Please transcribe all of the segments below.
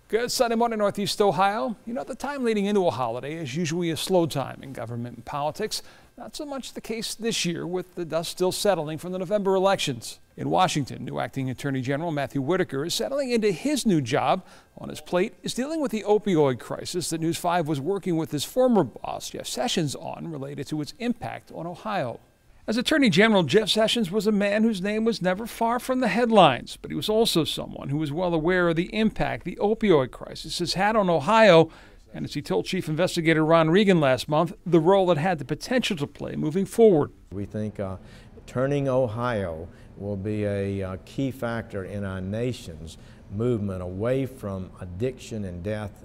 Good Sunday morning, Northeast Ohio. You know, the time leading into a holiday is usually a slow time in government and politics. Not so much the case this year, with the dust still settling from the November elections. In Washington, new acting Attorney General Matthew Whitaker is settling into his new job. On his plate is dealing with the opioid crisis that News 5 was working with his former boss, Jeff Sessions, on, related to its impact on Ohio. As Attorney General, Jeff Sessions was a man whose name was never far from the headlines, but he was also someone who was well aware of the impact the opioid crisis has had on Ohio, and as he told Chief Investigator Ron Regan last month, the role it had the potential to play moving forward. We think turning Ohio will be a key factor in our nation's movement away from addiction and death,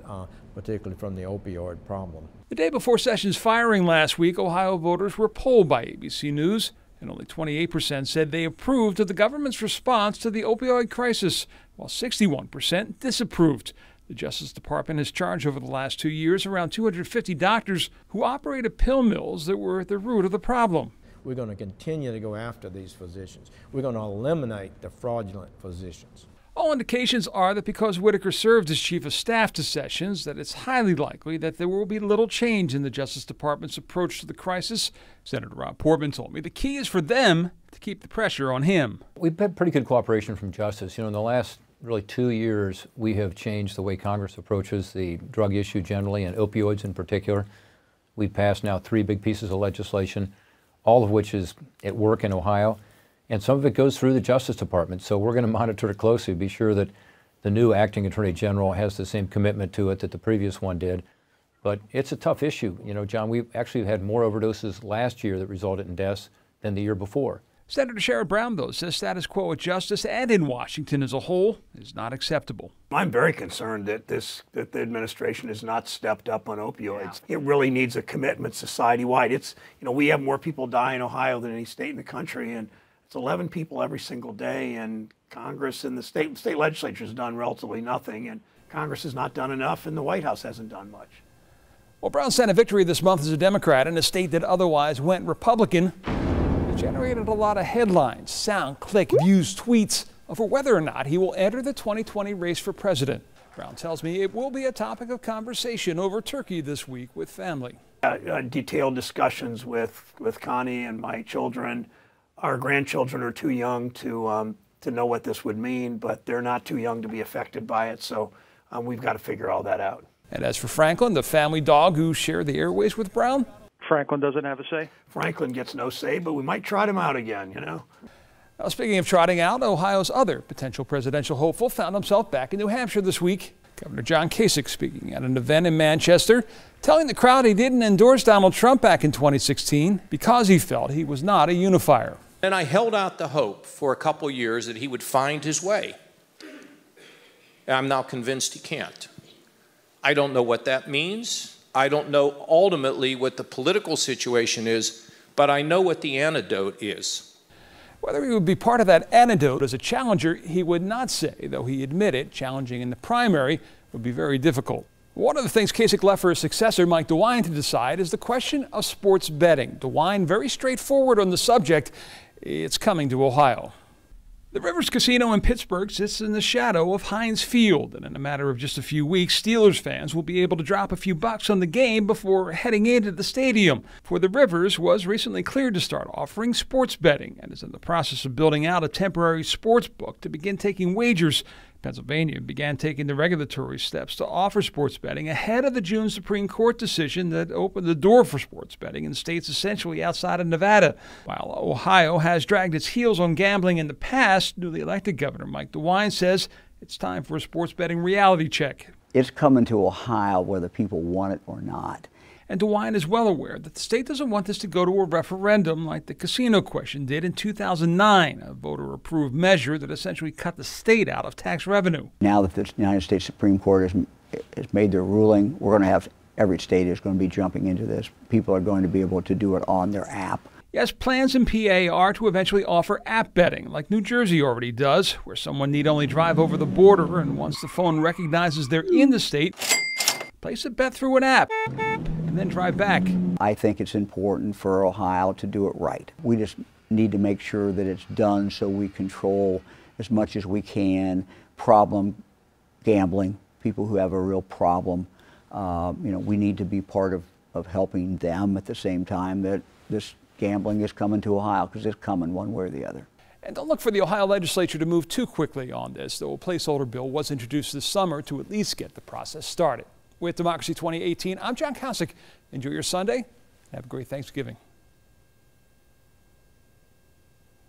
particularly from the opioid problem. The day before Sessions' firing last week, Ohio voters were polled by ABC News, and only 28% said they approved of the government's response to the opioid crisis, while 61% disapproved. The Justice Department has charged over the last 2 years around 250 doctors who operated pill mills that were at the root of the problem. We're going to continue to go after these physicians. We're going to eliminate the fraudulent physicians. All indications are that because Whitaker served as chief of staff to Sessions, that it's highly likely that there will be little change in the Justice Department's approach to the crisis. Senator Rob Portman told me the key is for them to keep the pressure on him. We've had pretty good cooperation from Justice. You know, in the last really 2 years, we have changed the way Congress approaches the drug issue generally and opioids in particular. We've passed now 3 big pieces of legislation, all of which is at work in Ohio. And some of it goes through the Justice Department, so we're going to monitor it closely, be sure that the new acting Attorney General has the same commitment to it that the previous one did. But it's a tough issue. You know, John, we actually had more overdoses last year that resulted in deaths than the year before. Senator Sherrod Brown, though, says status quo at Justice and in Washington as a whole is not acceptable. I'm very concerned that the administration has not stepped up on opioids. Yeah. It really needs a commitment society-wide. It's, you know, we have more people die in Ohio than any state in the country, and it's 11 people every single day, and Congress and the state legislature has done relatively nothing, and Congress has not done enough, and the White House hasn't done much. Well, Brown's Senate victory this month as a Democrat in a state that otherwise went Republican generated a lot of headlines, sound, click, views, tweets over whether or not he will enter the 2020 race for president. Brown tells me it will be a topic of conversation over turkey this week with family. Detailed discussions with Connie and my children. Our grandchildren are too young to know what this would mean, but they're not too young to be affected by it, so we've got to figure all that out. And as for Franklin, the family dog who shared the airways with Brown, Franklin doesn't have a say? Franklin gets no say, but we might trot him out again, you know. Now, speaking of trotting out, Ohio's other potential presidential hopeful found himself back in New Hampshire this week. Governor Kasich speaking at an event in Manchester, telling the crowd he didn't endorse Donald Trump back in 2016 because he felt he was not a unifier. And I held out the hope for a couple years that he would find his way. And I'm now convinced he can't. I don't know what that means. I don't know ultimately what the political situation is, but I know what the antidote is. Whether he would be part of that antidote as a challenger, he would not say, though he admitted challenging in the primary would be very difficult. One of the things Kasich left for his successor, Mike DeWine, to decide is the question of sports betting. DeWine, very straightforward on the subject. It's coming to Ohio. The Rivers Casino in Pittsburgh sits in the shadow of Heinz Field, and in a matter of just a few weeks, Steelers fans will be able to drop a few bucks on the game before heading into the stadium. For the Rivers was recently cleared to start offering sports betting and is in the process of building out a temporary sports book to begin taking wagers. Pennsylvania began taking the regulatory steps to offer sports betting ahead of the June Supreme Court decision that opened the door for sports betting in states essentially outside of Nevada. While Ohio has dragged its heels on gambling in the past, newly elected Governor Mike DeWine says it's time for a sports betting reality check. It's coming to Ohio whether people want it or not. And DeWine is well aware that the state doesn't want this to go to a referendum like the casino question did in 2009, a voter-approved measure that essentially cut the state out of tax revenue. Now that the United States Supreme Court has made their ruling, we're going to have, every state is going to be jumping into this. People are going to be able to do it on their app. Yes, plans in PA are to eventually offer app betting, like New Jersey already does, where someone need only drive over the border, and once the phone recognizes they're in the state, place a bet through an app, and then drive back. I think it's important for Ohio to do it right. We just need to make sure that it's done so we control as much as we can problem gambling people who have a real problem. We need to be part of helping them at the same time that this gambling is coming to Ohio, because it's coming one way or the other. And don't look for the Ohio legislature to move too quickly on this, though a placeholder bill was introduced this summer to at least get the process started. With Democracy 2018, I'm John Kasich. Enjoy your Sunday. Have a great Thanksgiving.